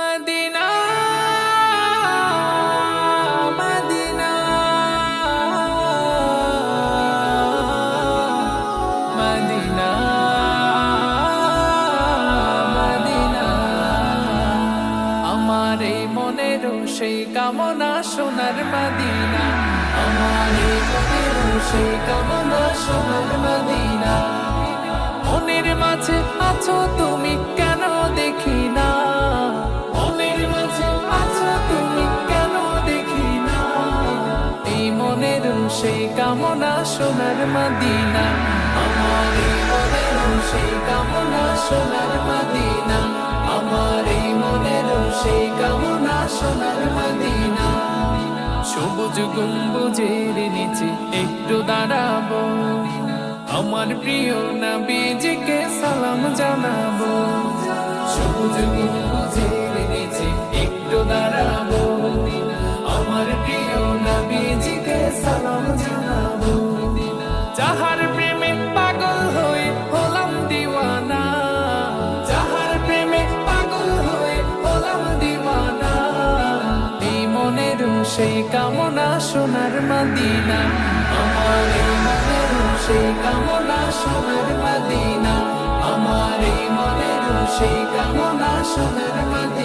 Medina Medina Medina Medina আমার এই মনের সেই কামনা সোনার মদিনা আমার এই মনের সেই কামনা সোনার মদিনা মনের মাঝে আছো তুমি কেন দেখি না মনের মাঝে আছো তুমি কেন দেখি না এই মনের সেই কামনা সোনার মদিনা আমার এই মনের সেই কামনা সোনার মদিনা আমার এই মনের সেই কামনা সোনার মদিনা সবুজ গম্বুজের নিচে একটু দাঁড়াবো আমার প্রিয় নবীজিকে সালাম জানাবো সবুজ গম্বুজের নিচে একটু দাঁড়াবো আমার প্রিয় নবীজিকে সালাম জানাবো যাহার প্রেমে পাগল হয়ে হলাম দিওয়ানা যাহার প্রেমে পাগল হয়ে হলাম দিওয়ানা এই মনের সেই কামনা সোনার মদিনা আমার এই মনের সেই কামনা সোনার মদিনা আমার এই মনের সেই কামনা সোনার মদিনা